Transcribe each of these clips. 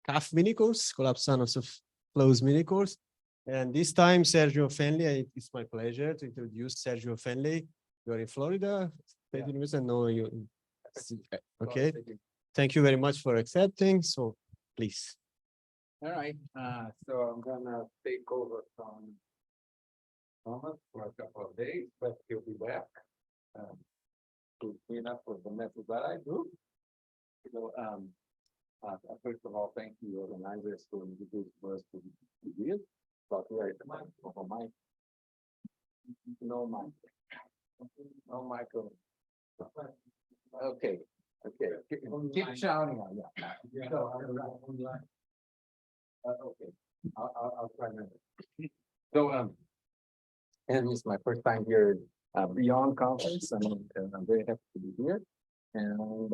half mini course, collapse Anosov flows mini course. And this time, Sérgio Fenley, it's my pleasure to introduce Sérgio Fenley. You're in Florida State University. I know you. Okay. Thank you very much for accepting. So please. All right. So I'm gonna take over from Thomas for a couple of days, but he'll be back to clean up with the messes that I do. So, first of all, thank you, organizers, for introducing us to this. But where is the mic? Oh, mic. No mic. No micro. Okay. Okay. Keep shouting on that. Okay. I'll try to. So, and it's my first time here Beyond Conference, and I'm very happy to be here. And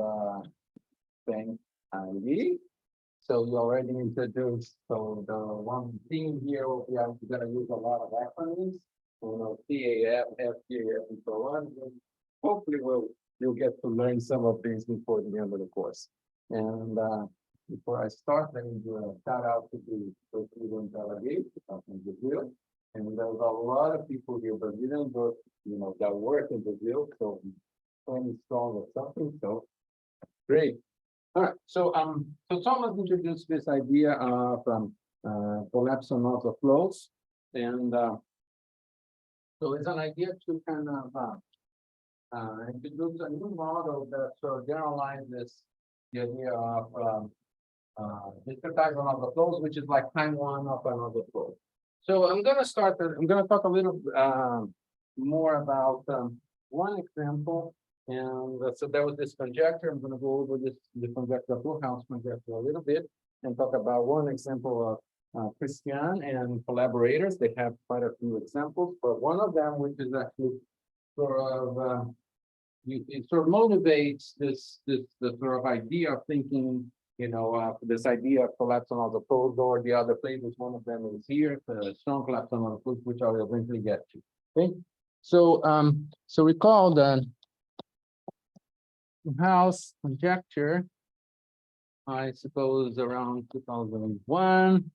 thank Lee. So you already introduced. So the one thing here, we are going to use a lot of acronyms, CAF, FGF, and so on. Hopefully, you'll get to learn some of these before the end of the course. And before I start, let me do a shout out to the Brazilian delegate from Brazil. And there's a lot of people here, Brazilians, that work in Brazil. So 20 strong or something. So great. All right. So Thomas introduced this idea of collapse Anosov flows, and so it's an idea to kind of introduce a new model that sort of generalizes the idea of discretized Anosov flows, which is like time one of Anosov flow. So I'm going to talk a little more about one example. And so there was this conjecture. I'm going to go over the conjecture, House conjecture a little bit, and talk about one example of Christian and collaborators. They have quite a few examples, but one of them, which is actually sort of, it sort of motivates the sort of idea of thinking, this idea of collapse on all the poles, or the other places. One of them is here, the strong collapse on all the poles, which I will eventually get to. Okay, so recall that House conjecture, I suppose around 2001,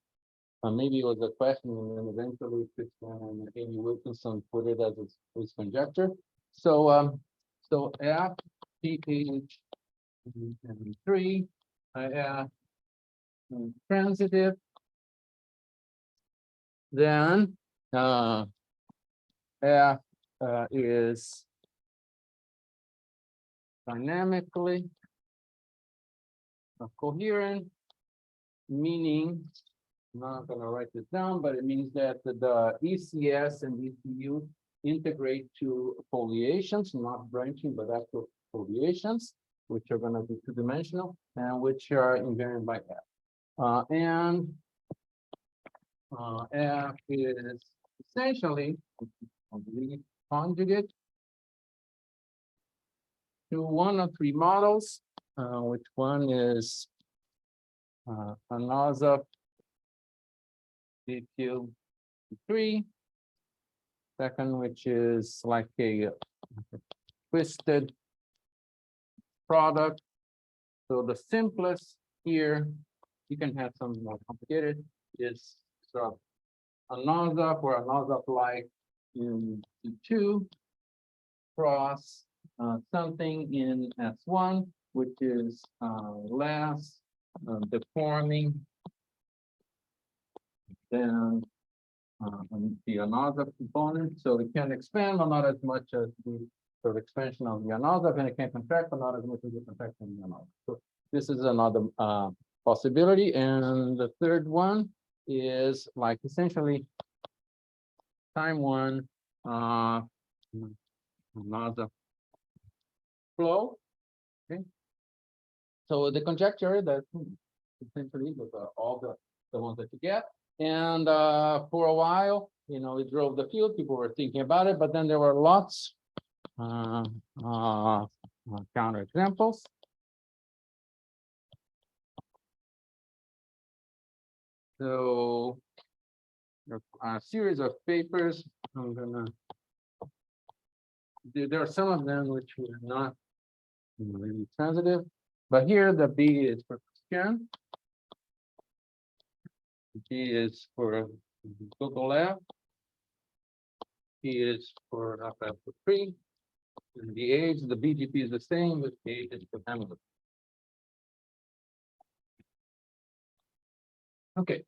maybe it was a question, and then eventually Christian and Amy Wilkinson put it as his conjecture. So F, PH, and 3, transitive, then F is dynamically coherent, meaning, I'm not going to write this down, but it means that the ECS and ECU integrate to foliations, not branching, but actual foliations, which are going to be two-dimensional and which are invariant by F. And F is essentially conjugate to one of three models, which one is Anosov DQ3, second, which is like a twisted product. So the simplest here, you can have some more complicated, is sort of Anosov or Anosov-like in T2 cross something in S1, which is less deforming than the Anosov component. So it can expand, but not as much as the sort of expansion of the Anosov, and it can contract, but not as much as the contraction of the Anosov. So this is another possibility. And the third one is like essentially time one Anosov flow. Okay. So the conjecture that essentially with all the ones that you get, and for a while, it drove the field. People were thinking about it, but then there were lots counter examples. So a series of papers. I'm gonna. There are some of them which were not really transitive, but here the B is for Christian. G is for total F. P is for F for 3. And the age, the BGP is the same, but the age is for Hamilton. Okay.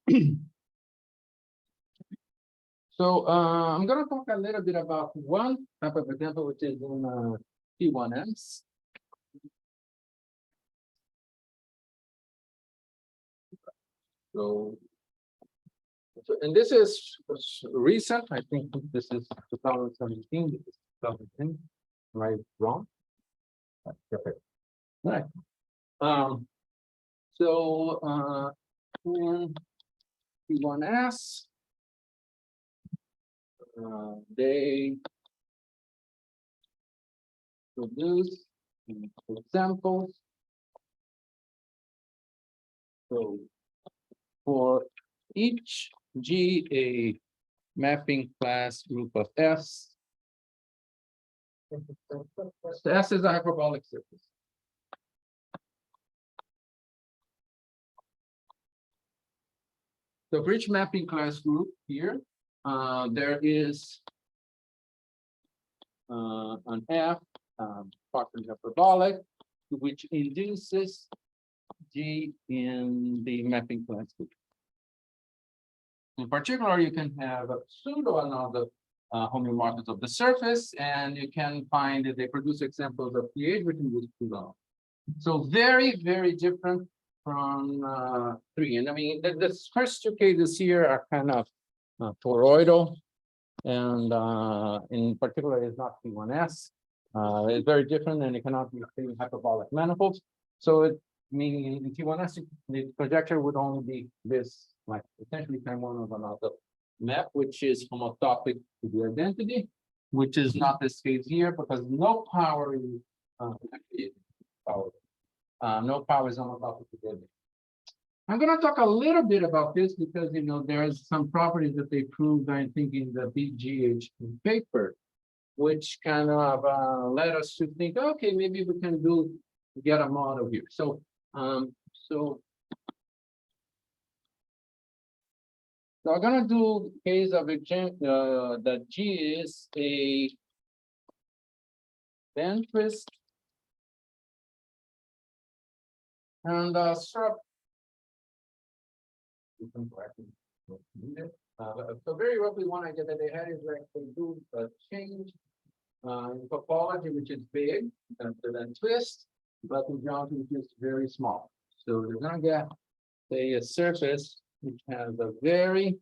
So I'm going to talk a little bit about one type of example, which is in T1S. So, and this is recent. I think this is 2017. This is 2010. Am I wrong? Perfect. All right. So in T1S, they produce examples. So for each G a mapping class group of S. So S is a hyperbolic surface. So for each mapping class group here, there is an F partially hyperbolic, which induces G in the mapping class group. In particular, you can have a pseudo another homeomorphisms of the surface, and you can find that they produce examples of pH which is pseudo. So very, very different from 3. And I mean, the first two cases here are kind of toroidal, and in particular, is not T1S. It's very different, and it cannot be hyperbolic manifolds. So it meaning in T1S, the projector would only be this, like essentially kind of one of another map, which is homotopic to the identity, which is not this case here because no power is no power is homotopic to the identity. I'm going to talk a little bit about this because there's some properties that they proved, I think, in the BGH paper, which kind of led us to think, okay, maybe we can get a model here. So I'm going to do case of that G is a band twist and sort so very roughly one idea that they had is like they do a change in topology, which is big, and then twist, but in geometry, which is very small. So they're going to get, say, a surface which has a very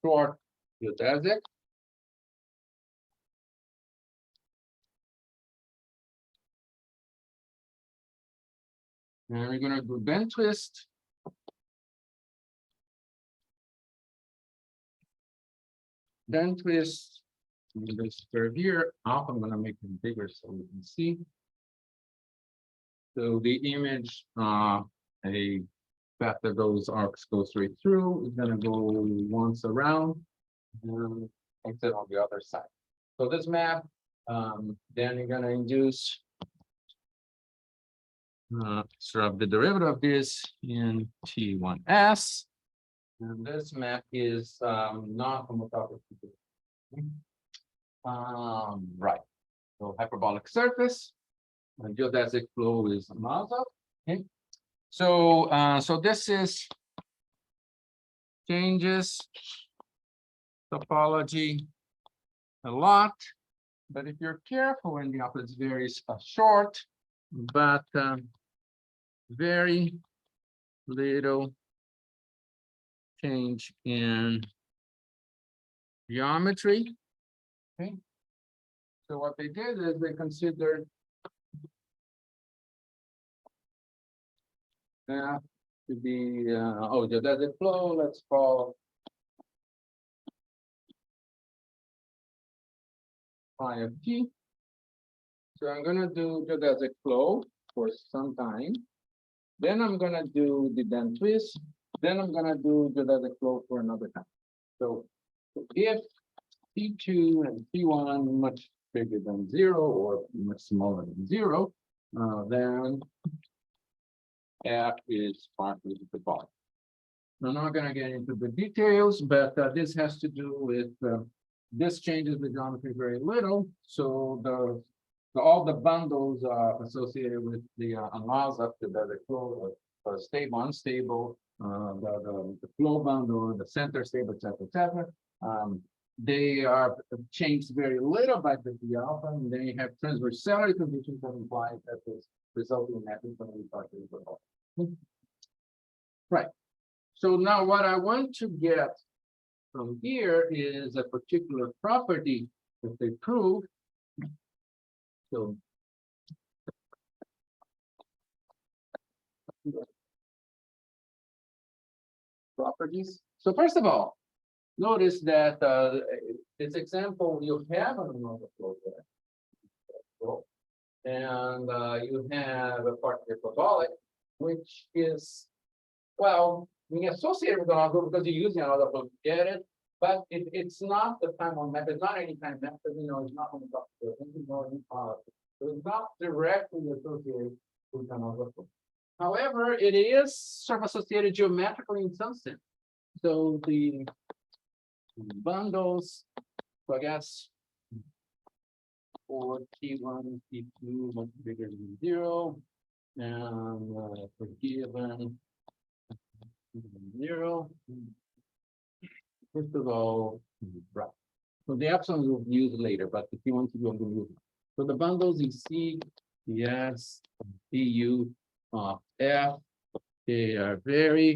short geodesic. And we're going to do bend twist. Then twist this curve here. Alpha, I'm going to make it bigger so we can see. So the image, a path that those arcs go straight through is going to go once around and exit on the other side. So this map, then you're going to induce sort of the derivative of this in T1S. And this map is not homotopic. Right. So hyperbolic surface and geodesic flow is Anosov. Okay. So this is changes topology a lot, but if you're careful when the opposite is very short, but very little change in geometry. Okay. So what they did is they considered that to be geodesic flow. Let's call phi of t. So I'm going to do geodesic flow for some time. Then I'm going to do the bend twist. Then I'm going to do geodesic flow for another time. So if T2 and T1 much bigger than 0 or much smaller than 0, then F is partly hyperbolic. I'm not gonna get into the details, but this has to do with this changes the geometry very little. So all the bundles associated with the Anosov, the flow stable, unstable, the flow bundle, the center stable, etc. They are changed very little by the d alpha, and they have transversality conditions that imply that this resulting mapping from the partially. Right. So now what I want to get from here is a particular property that they prove. So properties. So first of all, notice that this example you have an another flow there. And you have a partially hyperbolic, which is, well, we associate with another because you're using another flow to get it, but it's not the time on method, not any time method, it's not on the top of the so it's not directly associated with another flow. However, it is sort of associated geometrically in some sense. So the bundles, so I guess for T1, T2 much bigger than 0, and for given 0. First of all, right. So the epsilon we'll use later, but if you want to go, we'll use it. So the bundles in C, S, DU of F, they are very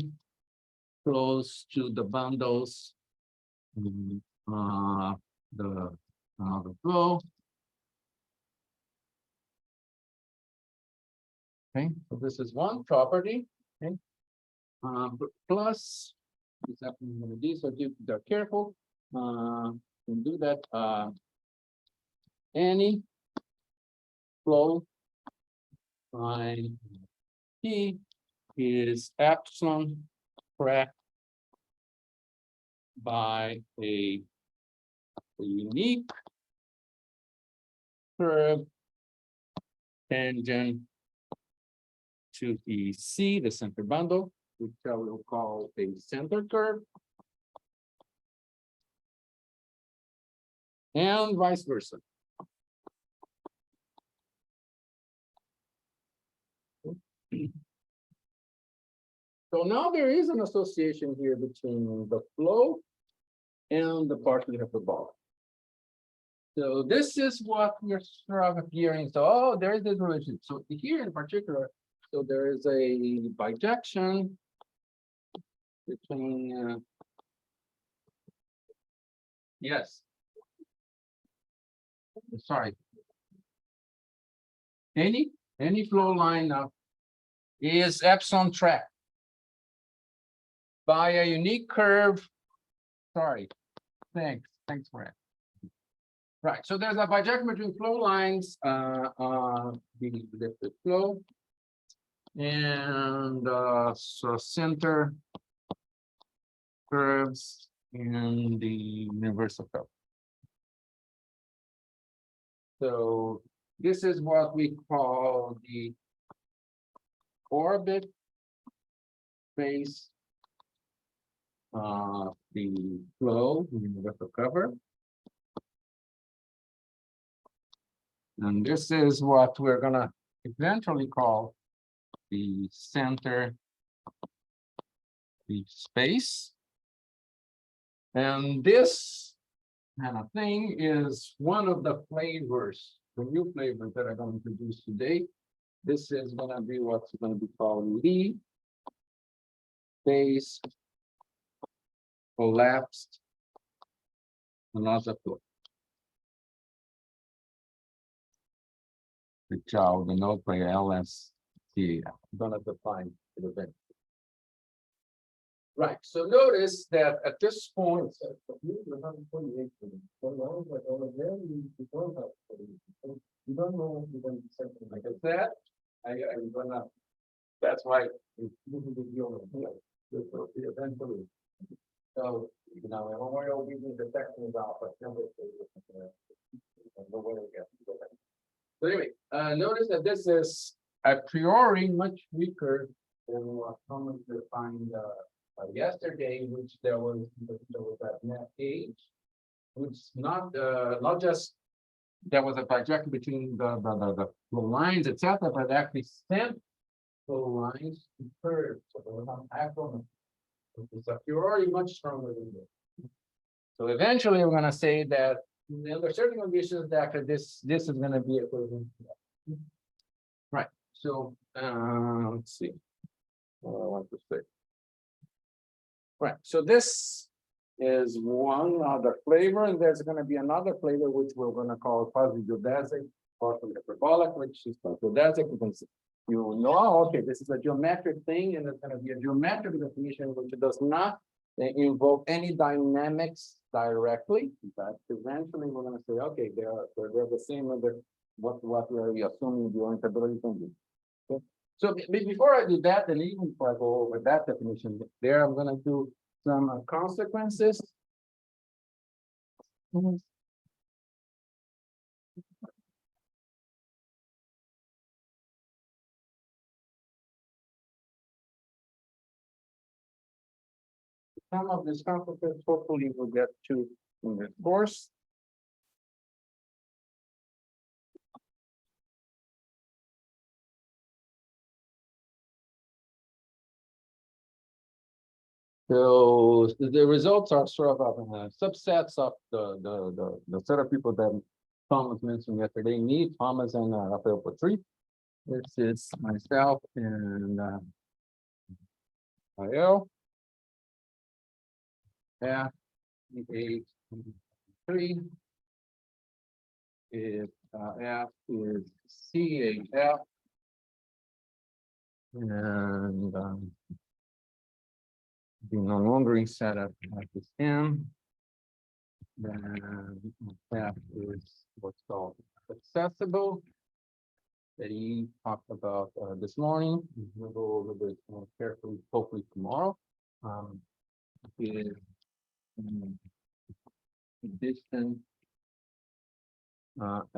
close to the bundles the flow. Okay, so this is one property. Okay, plus this happening with these, so they're careful. Can do that. Any flow line P is epsilon correct by a unique curve tangent to the C, the center bundle, which I will call a center curve, and vice versa. So now there is an association here between the flow and the partially hyperbolic. So this is what we're sort of hearing. So, oh, there is this relation. So here in particular, so there is a bijection between, yes. Sorry. Any flow line is epsilon track by a unique curve. Sorry. Thanks for it. Right. So there's a bijection between flow lines the liquid flow and so center curves in the universal curve. So this is what we call the orbit space of the flow in the universal cover. And this is what we're gonna eventually call the center, the space. And this kind of thing is one of the flavors, the new flavors that I'm going to introduce today. This is going to be what's going to be called Lee space collapsed Anosov flow. Which I'll denote by LST. I'm going to define the event. Right. So notice that at this point, you don't know if you're going to do something like that. I'm gonna. That's why eventually. So when we're using the sections out, so anyway, notice that this is a priori much weaker than what commonly defined yesterday, which there was that net age, which not just there was a trajectory between the lines, etc., but actually sent the lines to curves. So there was an actual, it's a priori much stronger than this. So eventually, we're going to say that under certain conditions, that this is going to be equivalent to that. Right. So let's see. What I want to say. Right. So this is one other flavor, and there's going to be another flavor which we're going to call quasi-geodesic, partially hyperbolic, which is geodesic. You know, okay, this is a geometric thing, and it's going to be a geometric definition which does not invoke any dynamics directly. But eventually, we're going to say, okay, they're the same under what we are assuming the orientability can be. Okay. So before I do that, and even before I go over that definition, there I'm going to do some consequences. Some of these consequences hopefully we'll get to in this course. So the results are sort of subsets of the set of people that Thomas mentioned yesterday. Me, Thomas, and Rafael Patry. This is myself and Rafael. F, 8, 3. If F is CHF, and the non-wandering setup is M, then F is what's called accessible, that he talked about this morning. We'll go over this more carefully, hopefully tomorrow. Is distance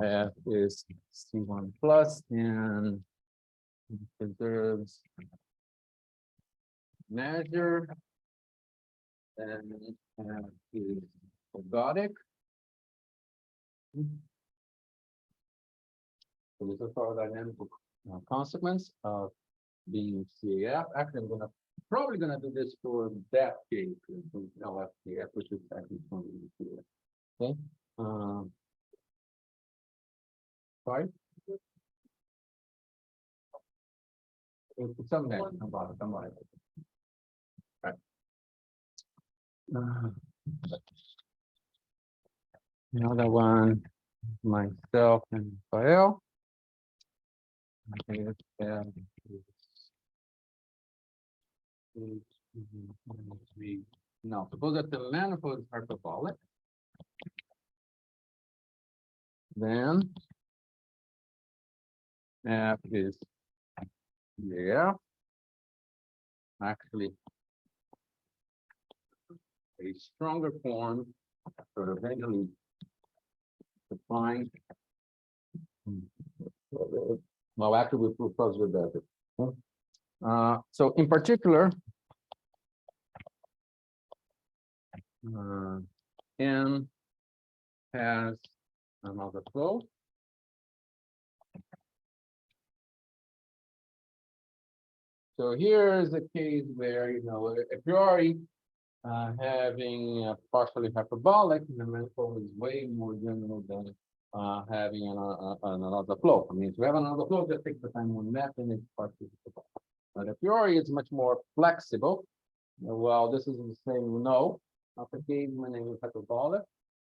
F is C1 plus, and preserves measure, and is ergodic. So this is our dynamical consequence of being CAF. Actually, I'm probably gonna do this for that case, LFCF, which is actually 20. Okay. Sorry. Someday, about it. Right. Another one, myself and Rafael. I think no, suppose that the manifold is hyperbolic. Then F is actually a stronger form, sort of eventually defined. Well, actually, we propose with that. So, in particular, N has another flow. So here is a case where, a priori, having a partially hyperbolic, the manifold is way more general than having another flow. I mean, if you have another flow, just take the time one map and it's partially hyperbolic. But a priori, it's much more flexible. Well, this is the same, no. Upper case when it is hyperbolic,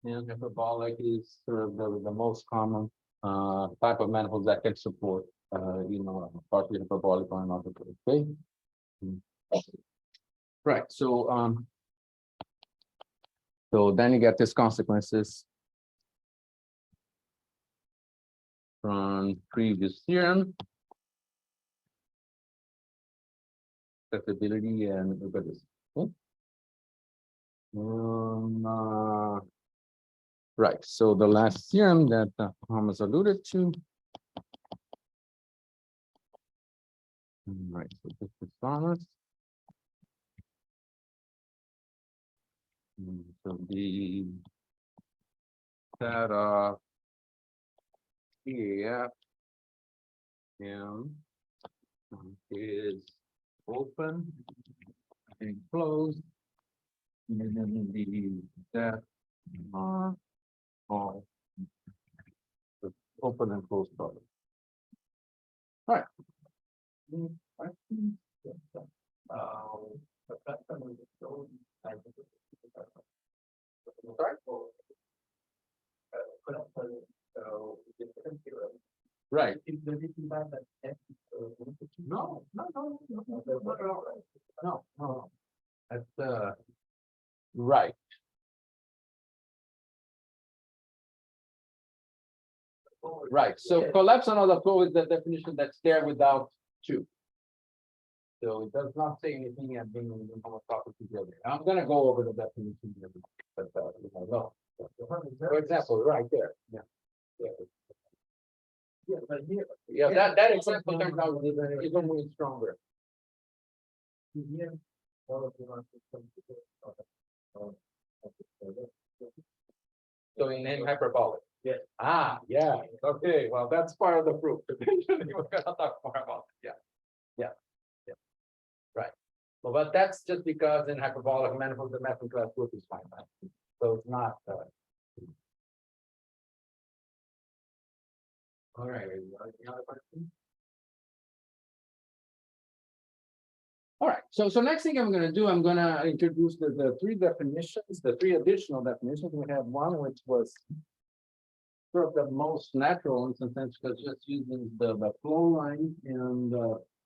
and hyperbolic is sort of the most common type of manifolds that can support partially hyperbolic or another. Okay. Right. So then you get these consequences from previous theorem. Accessibility and ergodicity. Okay. Right. So the last theorem that Thomas alluded to. Right. So this is Thomas. So the set of EAF is open and closed. And then the set are all open and closed products. All right. Any questions? Right. No, no. That's right. Right. So collapse on the flow is the definition that's there without two. So it does not say anything and being homotopy together. I'm gonna go over the definition here, but no. For example, right there. Yeah. Yeah, that example turns out even more stronger. So in hyperbolic. Yeah. Ah, yeah. Okay, well, that's part of the proof. Eventually, we're gonna talk more about it. Yeah. Right. Well, but that's just because in hyperbolic manifold, the mapping class group is finite. So it's not. All right. Any other questions? All right, so next thing I'm going to do, I'm going to introduce the three definitions, the three additional definitions. We have one which was sort of the most natural in some sense, because just using the flow line and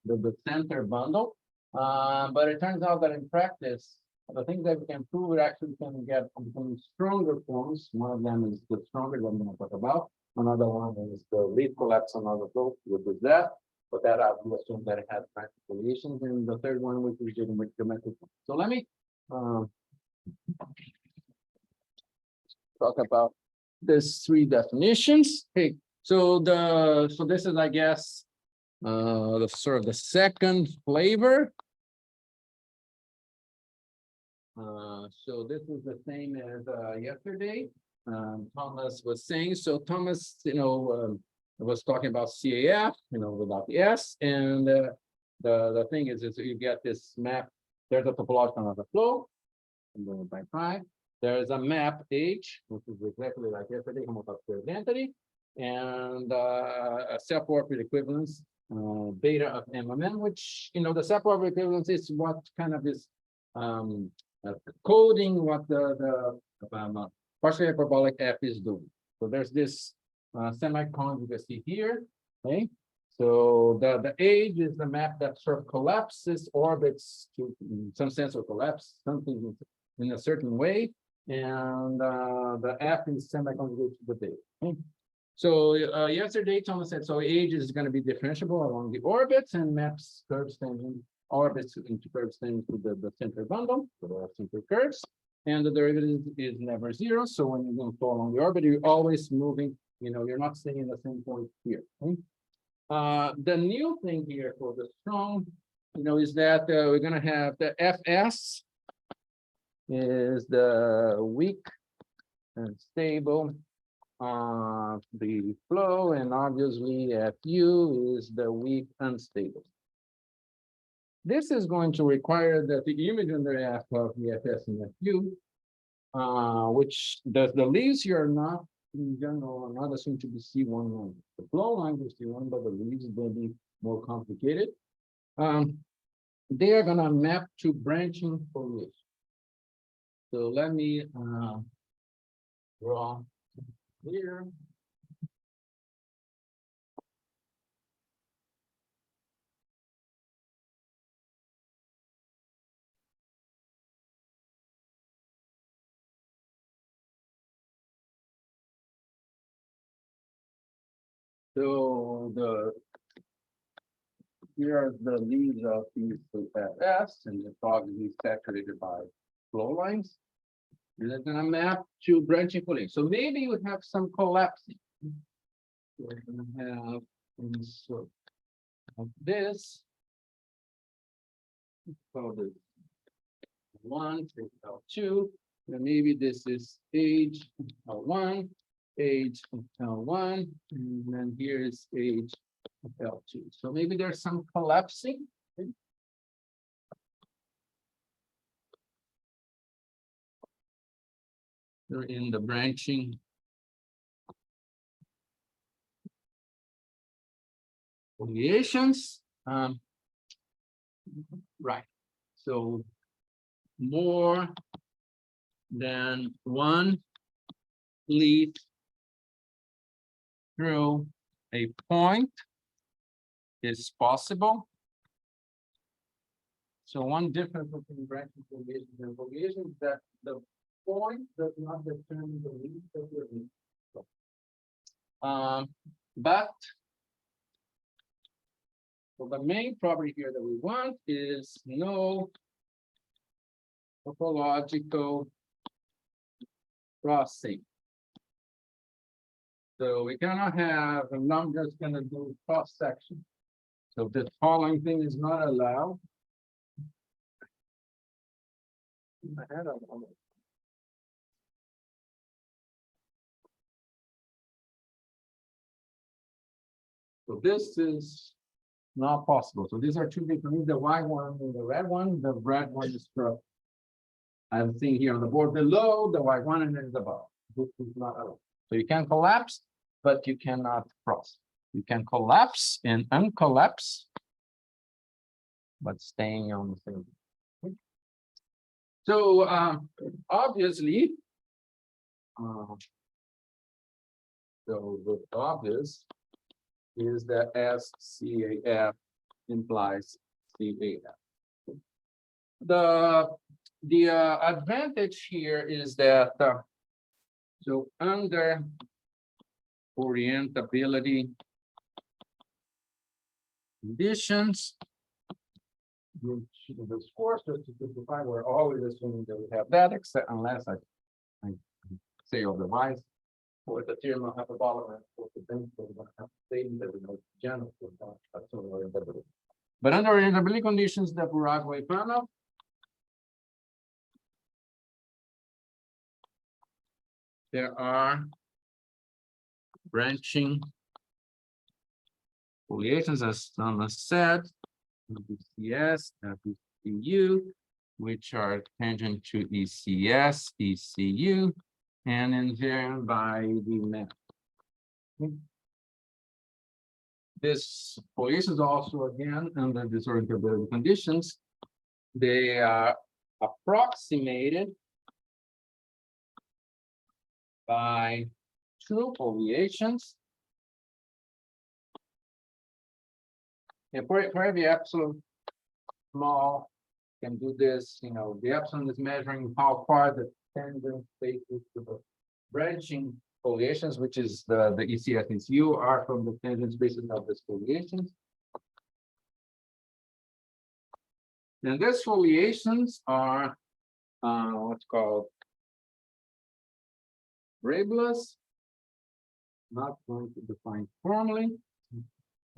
the center bundle. But it turns out that in practice, the things that we can prove it actually can get stronger forms. One of them is the stronger that I'm going to talk about. Another one is the lead collapse on the flow, which is that. But that I will assume that it has practical relations, and the third one, which is dealing with geometric. So let me talk about these three definitions. Okay, so this is, I guess, the sort of the second flavor. So this is the same as yesterday. Thomas was saying. So Thomas, was talking about CAF, without the S, and the thing is you get this map. There's a topological of the flow, by pi. There's a map H, which is exactly like yesterday, homotopy identity, and a self-orbit equivalence, beta of MMN, which the self-orbit equivalence is what kind of is coding what the partially hyperbolic F is doing. So there's this semi-conjugacy here. Okay, so the age is the map that sort of collapses orbits to in some sense, or collapse something in a certain way, and the F is semi-conjugate to the data. Okay? So yesterday Thomas said so age is going to be differentiable along the orbits and maps curves tangent orbits into curves tangent to the center bundle, so the center curves, and the derivative is never zero. So when you're going to flow along the orbit, you're always moving. You're not staying in the same point here. Okay? The new thing here for the strong, is that we're going to have the FS is the weak and stable the flow, and obviously FU is the weak unstable. This is going to require that the image under F of the FS and FU, which the leaves here are not in general, not assumed to be C1 line. The flow line is C1, but the leaves will be more complicated. They are going to map to branching foliation. So let me draw here. So here are the leaves of these FS, and it's obviously saturated by flow lines. And it's going to map to branching foliation. So maybe we have some collapsing. We're going to have sort of this. So this 1, 2, And maybe this is age L1, age L1, and then here is age L2. So maybe there's some collapsing. They're in the branching foliations. Right. So more than one leaf through a point is possible. So one difference between branching foliations and foliations is that the point does not determine the leaf that you're in. But so the main property here that we want is no topological crossing. So we cannot have, and I'm just going to do cross section. So the following thing is not allowed. So this is not possible. So these are two different, the white one and the red one. The red one is from, I'm seeing here on the board below, the white one, and then the above. This is not allowed. So you can collapse, but you cannot cross. You can collapse and uncollapse, but staying on the same. So obviously, so the obvious is that SCAF implies CAF. The advantage here is that so under orientability conditions, which the scores to simplify, we're always assuming that we have that, except unless I say otherwise. For the theorem of hyperbolic, for the things that we're going to have to say that we know general, but under orientability conditions that Burago found out, there are branching foliations, as Thomas said, ECS, FECU, which are tangent to ECS, ECU, and invariant by the map. This foliation is also, again, under disorientability conditions. They are approximated by two foliations. And for every epsilon small, can do this, you know, the epsilon is measuring how far the tangent spaces to the branching foliations, which is the ECS and ECU, are from the tangent spaces of these foliations. And these foliations are what's called Rabelais. Not going to define formally.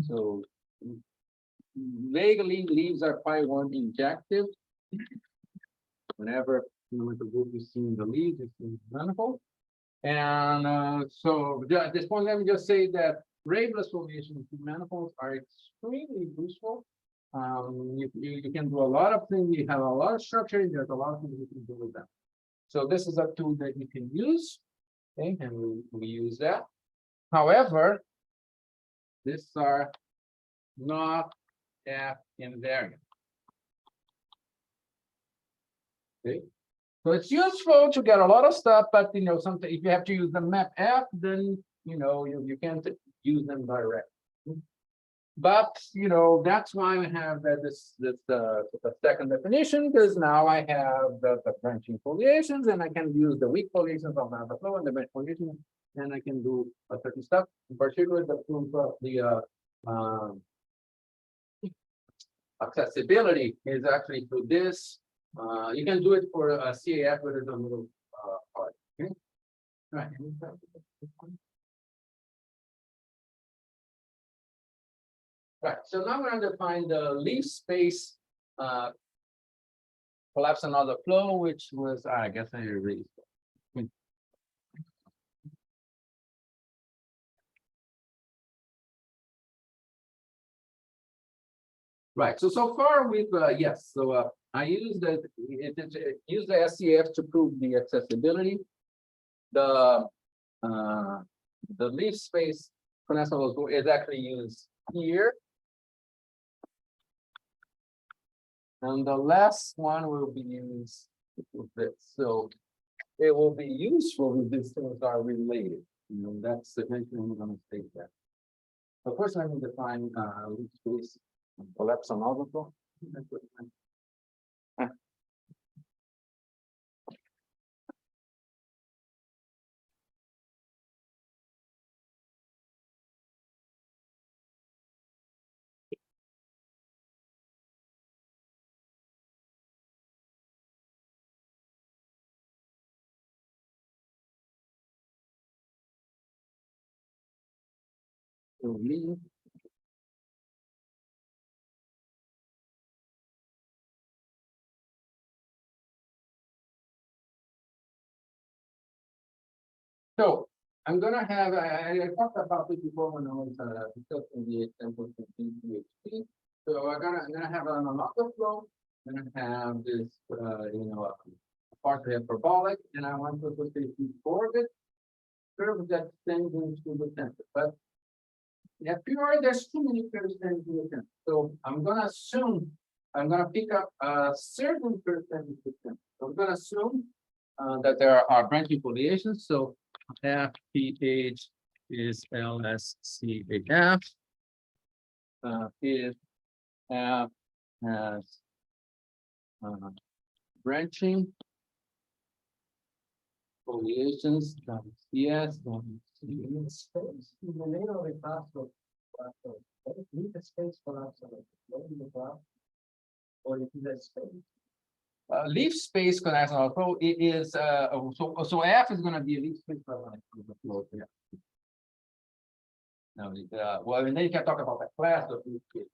So vaguely, leaves are pi1 injective. Whenever you want to go to see the leaves, it's in manifold. And so at this point, let me just say that Rabelais formations in manifolds are extremely useful. You can do a lot of things. You have a lot of structure. There's a lot of things you can do with them. So this is a tool that you can use. Okay, and we use that. However, these are not F invariant. Okay, so it's useful to get a lot of stuff, but you know, something if you have to use the map F, then you know you can't use them directly. But you know that's why we have this the second definition, because now I have the branching foliations, and I can use the weak foliations of the flow and the branch foliations, and I can do a certain stuff. In particular, the proof of the accessibility is actually through this. You can do it for a CAF, but it's a little hard. Okay, right. Right, so now we're going to define the leaf space collapse another flow, which was, I guess I erased. Right, so far we've, yes, so I used used the SCF to prove the accessibility. The leaf space connector is actually used here. And the last one will be used with this. So it will be useful if these things are related. You know, that's eventually I'm going to state that. But first, I need to define leaf space. Collapse on overflow. So I'm gonna have, I talked about this before when I was discussing the examples of PHP. So I'm gonna have an another flow, I'm gonna have this, partially hyperbolic, and I want to put this orbit curve that extends into the center. But yeah, pure, there's too many curves extending to the center. So I'm gonna assume, I'm gonna pick up a certain curve extending to the center. So I'm gonna assume that there are branching foliations. So FPH is LSCAF. If F has branching foliations, yes, space in the middle of the class of need a space for us or is it space? Leaf space connects also it is so F is going to be a leaf space for the flow here. Now, well, and then you can talk about the class of leaf space.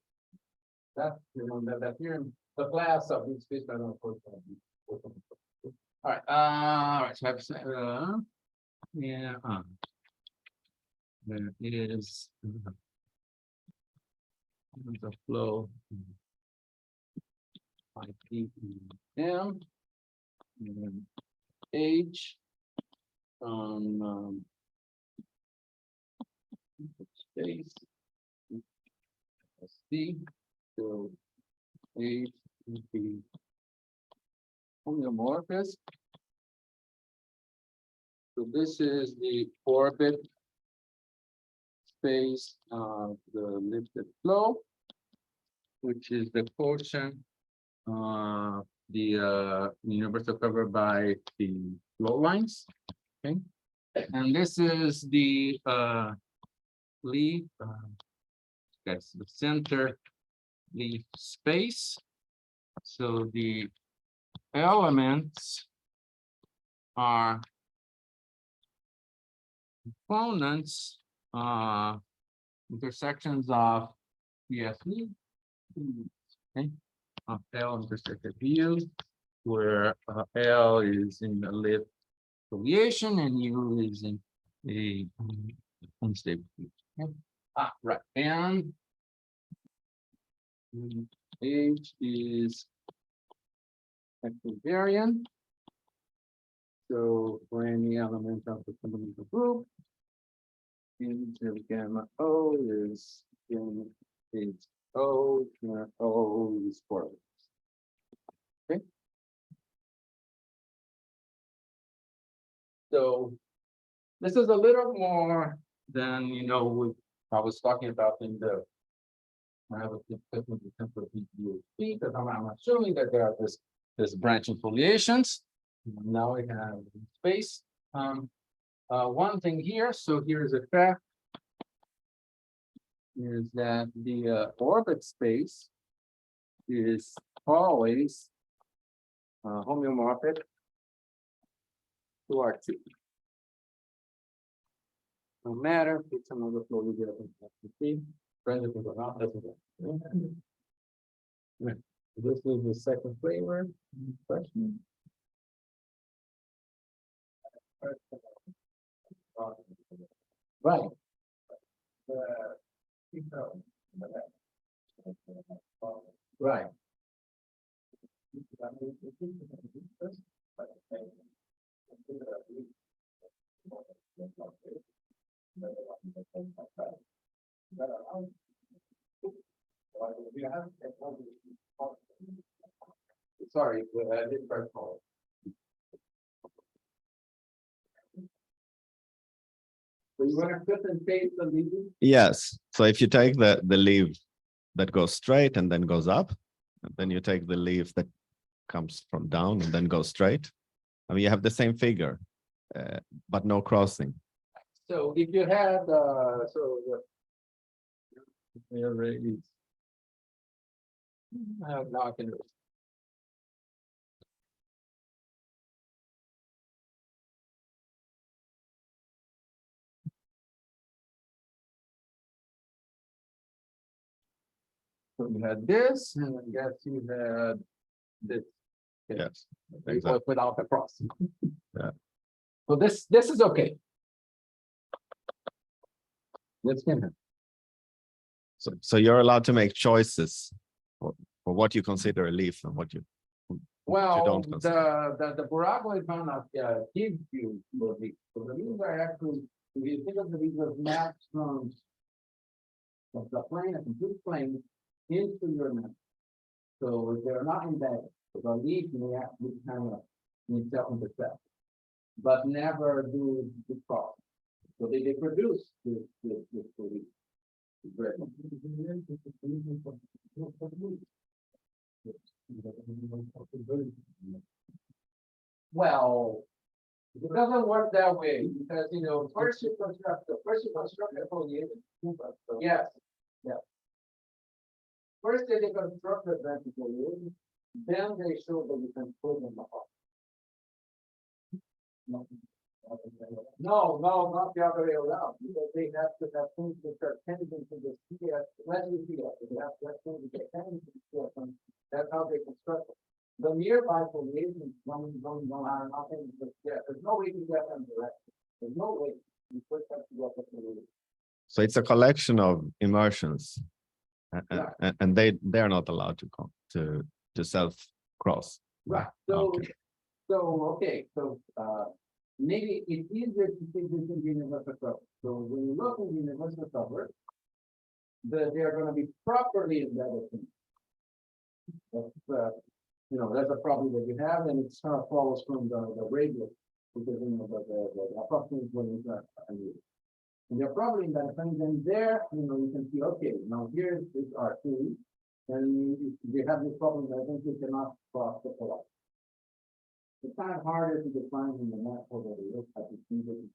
That's that here the class of leaf space. I don't know. All right. All right. So I have yeah. There is the flow. IPM and H on space C. So H would be homeomorphous. So this is the orbit space of the lifted flow, which is the quotient the universal covered by the flow lines. Okay, and this is the leaf. That's the center leaf space. So the elements are components, intersections of PSE. Okay. L intersected U, where L is in the lift foliation and U is in a unstable. Okay. Right. And H is equivariant. So for any element of the fundamental group, into gamma O is gamma is O, O is for. Okay. So this is a little more than I was talking about in the when I was discussing the template PHP, because I'm assuming that there are this branching foliations. Now we have space. One thing here, so here is a fact, is that the orbit space is always homeomorphic to R2. No matter if it's another flow you get up in FTP, doesn't matter. This is the second flavor. Question. Right. Right. Sorry, I didn't first call. So you want to cut and paste the lead? Yes. So if you take the leaf that goes straight and then goes up, and then you take the leaf that comes from down and then goes straight, I mean, you have the same figure, but no crossing. So if you had, now I can do it. So you had this, and I guess you had this. Yes, But exactly. without the cross. Yeah. So this is okay. This can happen. So you're allowed to make choices for what you consider a leaf and what you Well, don't consider. the parabola is gonna give you the leaf. So the leaves are actually, if you think of the leaves as maps from the plane, a complete plane, into your map. So they're not embedded. So the leaf may actually kind of self-intercept, but never do the cross. So they produce this leaf. Great. Well, it doesn't work that way because, first you construct the foliation. Yes, yeah. First they construct the vertical foliation, then they show that you can pull them apart. No, not the other way around, because they have to have things which are tangent to the CS, let me see that, they have to have things which are tangent to the CS, and that's how they construct it. The nearby foliations don't have nothing, but yeah, there's no way to get them direct. There's no way you first have to get the foliation. So it's a collection of immersions, Right. and they're not allowed to self cross. Right, Okay. so maybe it's easier to see this in the universal cover. So when you look in the universal cover, they are gonna be properly embedded in. That's, that's a problem that you have, and it sort of follows from the radius, because, the approximate one is and they're probably embedded, and then there, you can see, okay, now here is R2, and they have this problem that I think you cannot cross the polarizer. It's kind of harder to define in the map for the look at the component.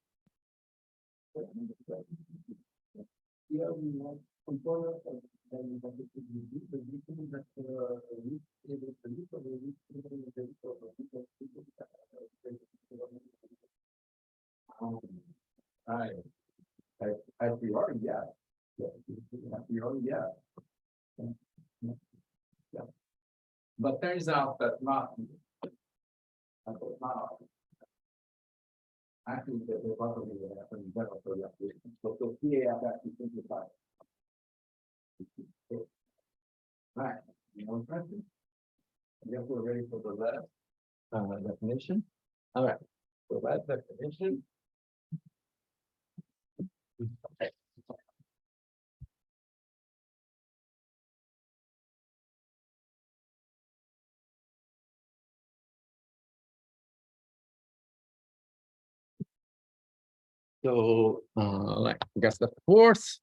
I priori, yeah. Yeah. But turns out that not. Actually, the probably will happen in general for the application. So PAF actually simplifies. Right, one question. I guess we're ready for the last definition. All right, so last definition. Okay. So, I guess the fourth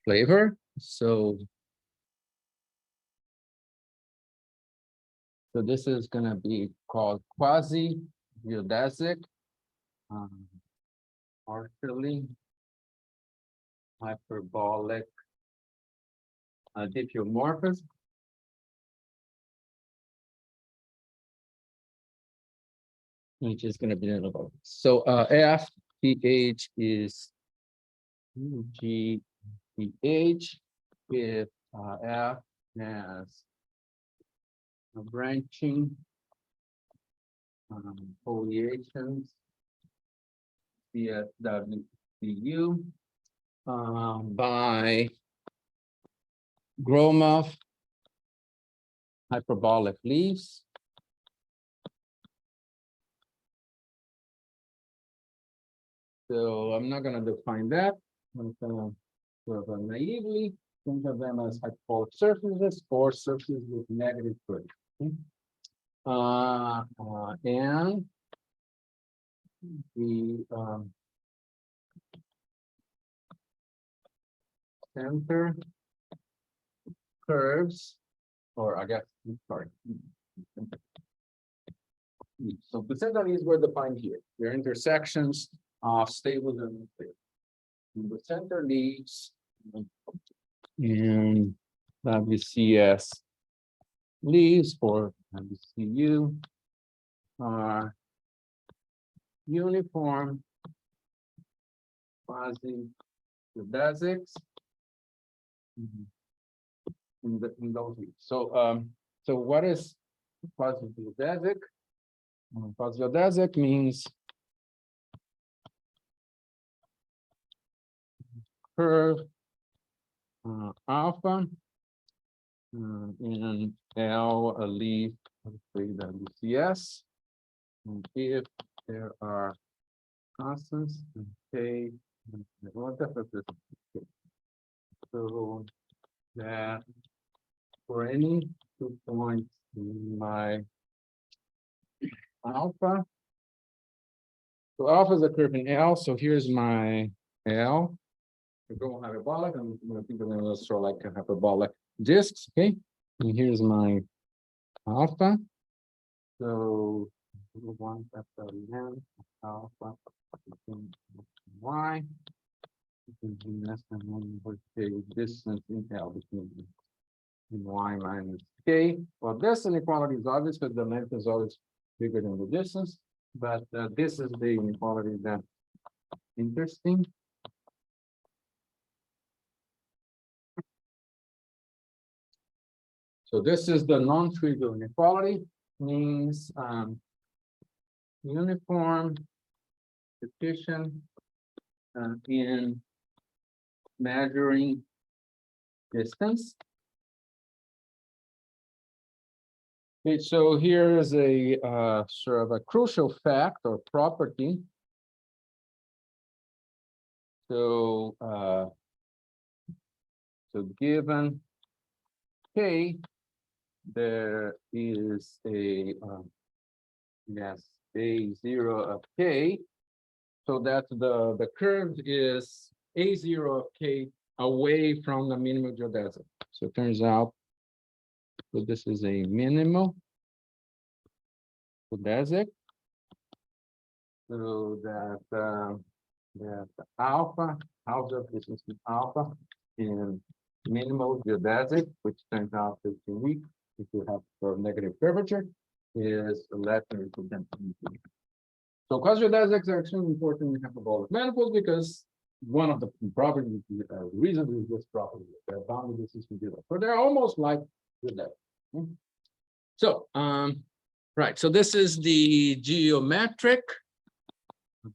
flavor. So this is gonna be called quasi-geodesic, partially hyperbolic diffeomorphism. Which is going to be about. So AFPH is GPH with F has a branching foliations CSW du by Gromov hyperbolic leaves. So I'm not going to define that. I'm going to sort of naively think of them as hyperbolic surfaces or surfaces with negative curvature. And the center curves, or I guess, sorry. So the center leaves were defined here. They're intersections of stables and unstable. The center leaves in WCS leaves for WCU are uniform quasi-geodesics in those leaves. So so what is quasi-geodesic? Quasi-geodesic means curve alpha in L a leaf of WCS. And if there are constants in K, what difference is K? So that for any 2 points in my alpha, so alpha is a curve in L. So here's my L. We go hyperbolic. I'm going to think of them as sort of like a hyperbolic discs. Okay, and here's my alpha. So 1 factor n alpha y less than 1 over k distance in L between y minus k. Well, this inequality is obvious because the length is always bigger than the distance, but this is the inequality that's interesting. So this is the non-trivial inequality, means uniform repetition in measuring distance. Okay, so here is a sort of a crucial fact or property. So so given K, there is a yes, A0 of K, so that the curve is A0 of K away from the minimal geodesic. So it turns out that this is a minimal geodesic, so that that alpha this is alpha in minimal geodesic, which turns out to be weak if you have for negative curvature, is less than or equal to 10. So quasi-geodesics are extremely important in hyperbolic manifolds because one of the properties, reasons is this property, they're bounded distance from zero. So they're almost like geodesic. So right, so this is the geometric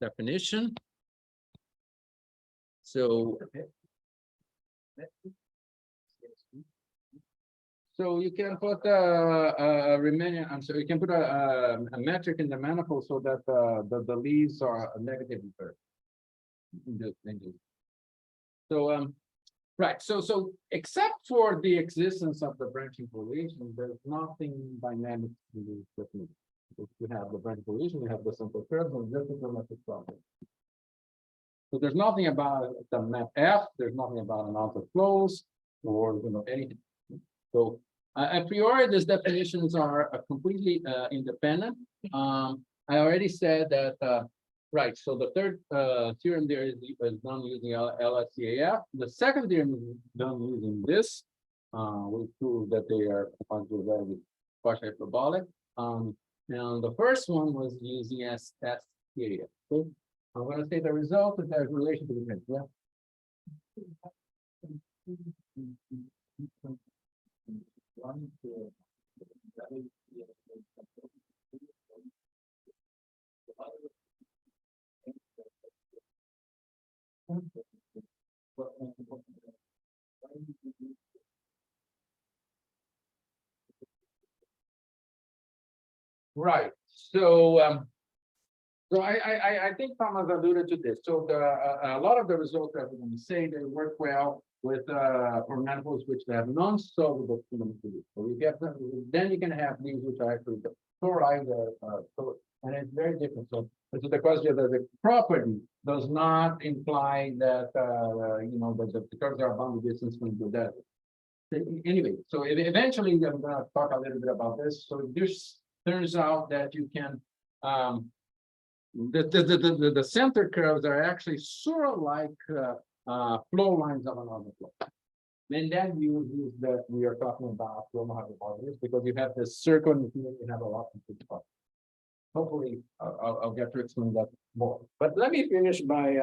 definition. So you can put a remaining. I'm sorry. You can put a metric in the manifold so that the leaves are negatively curved. So right. So except for the existence of the branching foliation, there's nothing dynamic to do with me. If you have the branching foliation, you have the simple curves, and this is the metric problem. So there's nothing about the map F. There's nothing about amount of flows or anything. So a priori, these definitions are completely independent. I already said that, right, so the third theorem there is done using LSCAF. The second theorem is done using this. We prove that they are partially hyperbolic. And the first one was using SCAF. Okay? I'm going to say the result is that relation to the print. Yeah. Right, so, I think Thomas alluded to this, so a lot of the results that we're going to say, they work well with, for manifolds which have non-solvable Fulham solutions. So you get, then you can have these which are actually the chloride, and it's very different, so this is the question that the property does not imply that, you know, that the curves are bounded distance from the data. Anyway, so eventually I'm gonna talk a little bit about this. So this turns out that you can, the center curves are actually sort of like flow lines of another flow. And then you use that we are talking about flow hyperbolics because you have this circle and you have a lot of stuff. Hopefully, I'll get to explain that more. But let me finish by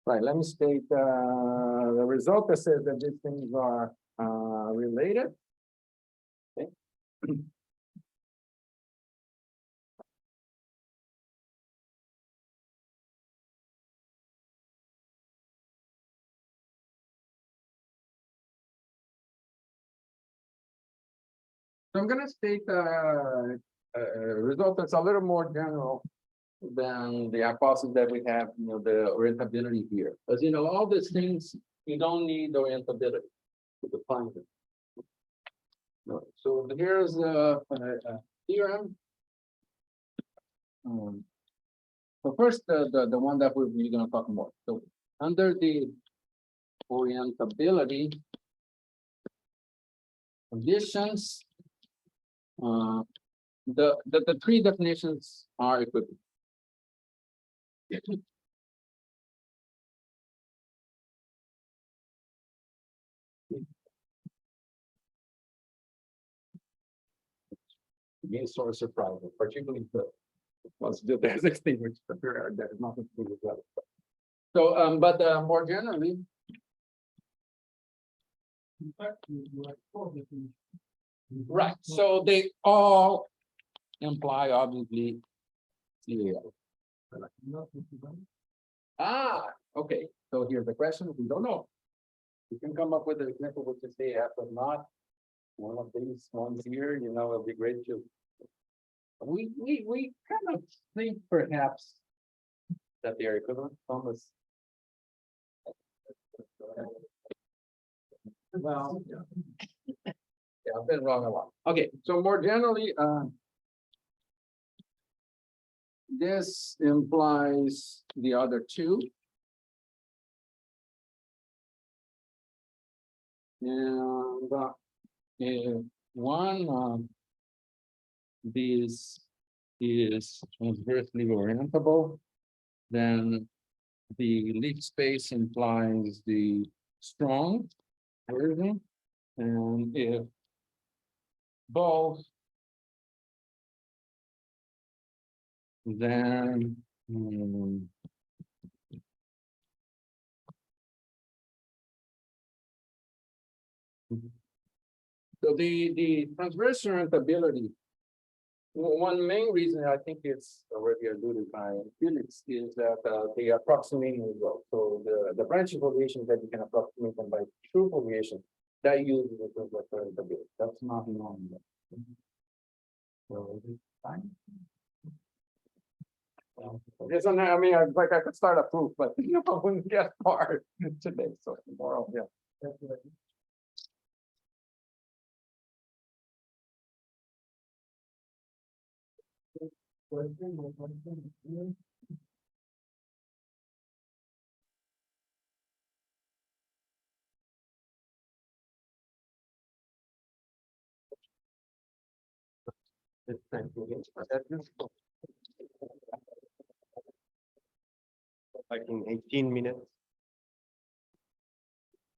right. Let me state the result that says that these things are related. Okay. So I'm going to state a result that's a little more general than the hypothesis that we have, you know, the orientability here. As you know, all these things, you don't need orientability to define them. No. So here's a theorem. So first, the one that we're going to talk more. So under the orientability conditions, the three definitions are equivalent. Being sort of surprising, particularly the once there's extinguished the period that is nothing to do with that. So, but more generally, right? So they all imply obviously CAL. Ah, okay. So here's the question: we don't know. You can come up with an example which is AF, but not one of these ones here. You know, it'll be great to. We kind of think perhaps that they are equivalent. Thomas. Well, yeah, I've been wrong a lot. Okay, so more generally, this implies the other two. And one, this is transversely orientable, then the leaf space implies the strong version, and if both, then so the transverse orientability, one main reason I think it's already alluded by Felix is that the approximating result. So the branching foliations that you can approximate them by true foliation, that uses the transverse orientability. That's not known yet. So fine. Yes, and I mean, I could start a proof, but you know, I wouldn't get far today. So tomorrow, yeah. Like in 18 minutes.